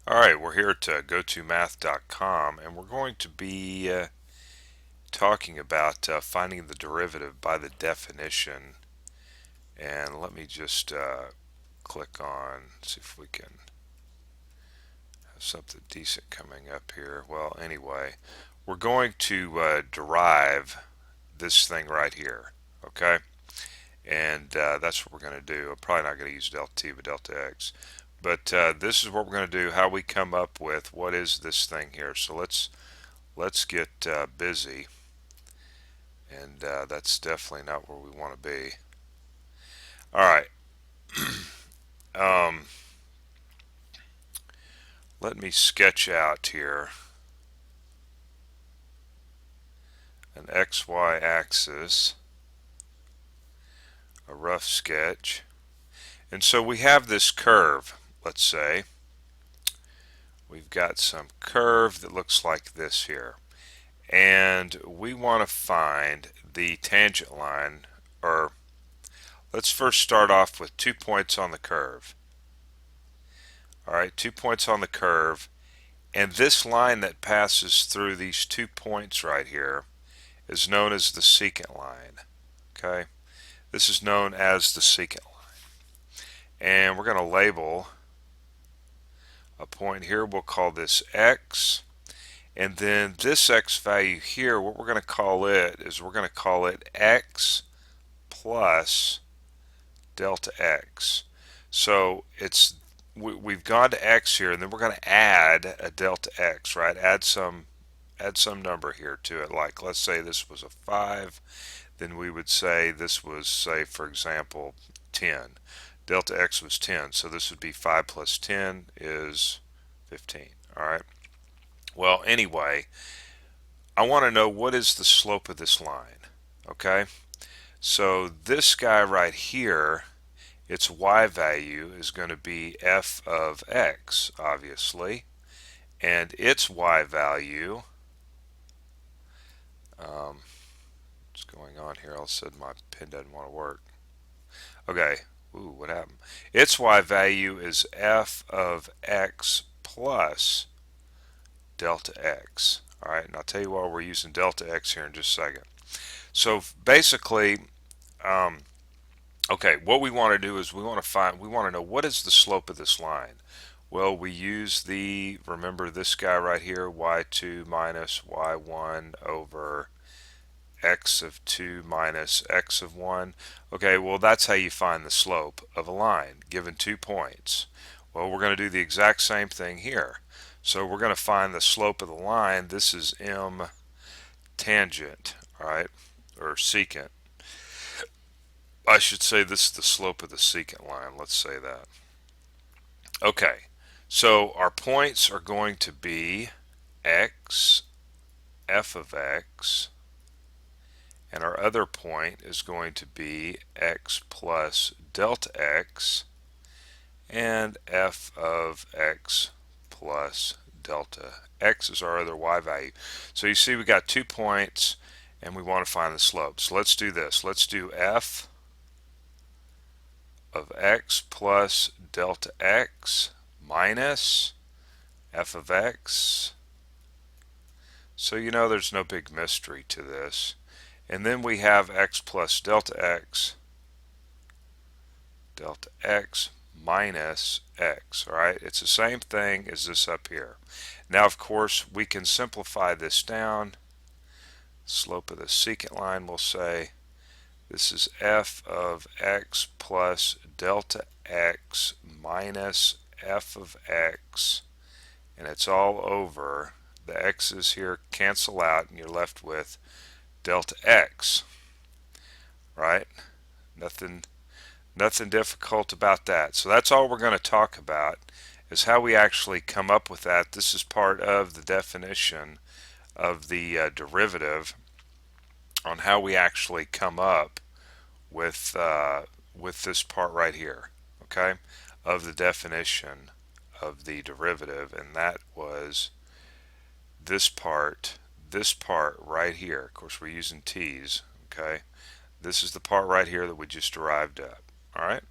Alright, we're here at gotomath.com and we're going to be talking about finding the derivative by the definition. And let me just click on, see if we can have something decent coming up here. Well, anyway, we're going to derive this thing right here, okay? And that's what we're going to do. I'm probably not going to use delta t, but delta x. But this is what we're going to do, how we come up with what is this thing here. So let's get busy, and that's definitely not where we want to be. All right, um, let me sketch out here an XY axis, a rough sketch. And so we have this curve, let's say. We've got some curve that looks like this here. And we want to find the tangent line, or let's first start off with 2 points on the curve. Alright, 2 points on the curve, and this line that passes through these 2 points right here is known as the secant line. Okay, this is known as the secant line. And we're going to label a point here, we'll call this x. And then this x value here, what we're going to call it is we're going to call it x plus delta x. So we've gone to x here, and then we're going to add a delta x, right? Add some number here to it. Like, let's say this was a 5, then we would say this was, say, for example, 10. Delta x was 10, so this would be 5 plus 10 is 15. All right. Well, anyway, I want to know what is the slope of this line. Okay. So this guy right here, its y value is going to be f of x, obviously, and its y value, what's going on here? All of a sudden my pen doesn't want to work. Okay, ooh, what happened? Its y value is f of x plus delta x. Alright, and I'll tell you why we're using delta x here in just a second. So basically, okay, what we want to do is we want to know what is the slope of this line. Well, we use remember this guy right here, y2 minus y1 over x of 2 minus x of 1. Okay, well, that's how you find the slope of a line given 2 points. Well, we're going to do the exact same thing here. So we're going to find the slope of the line. This is m tangent, all right, or secant. I should say this is the slope of the secant line. Let's say that. Okay, so our points are going to be x, f of x, and our other point is going to be x plus delta x, and f of x plus delta x is our other y value. So you see we got 2 points and we want to find the slope. So let's do this. Let's do f of x plus delta x minus f of x. So you know there's no big mystery to this. And then we have x plus delta x minus x. Alright, it's the same thing as this up here. Now, of course, we can simplify this down. Slope of the secant line, we'll say this is f of x plus delta x minus f of x, and it's all over. The x's here cancel out, and you're left with delta x. Right? Nothing difficult about that. So that's all we're going to talk about, is how we actually come up with that. This is part of the definition of the derivative, on how we actually come up with this part right here, okay, of the definition of the derivative, and that was this part right here. Of course, we're using t's, okay. This is the part right here that we just derived up. All right.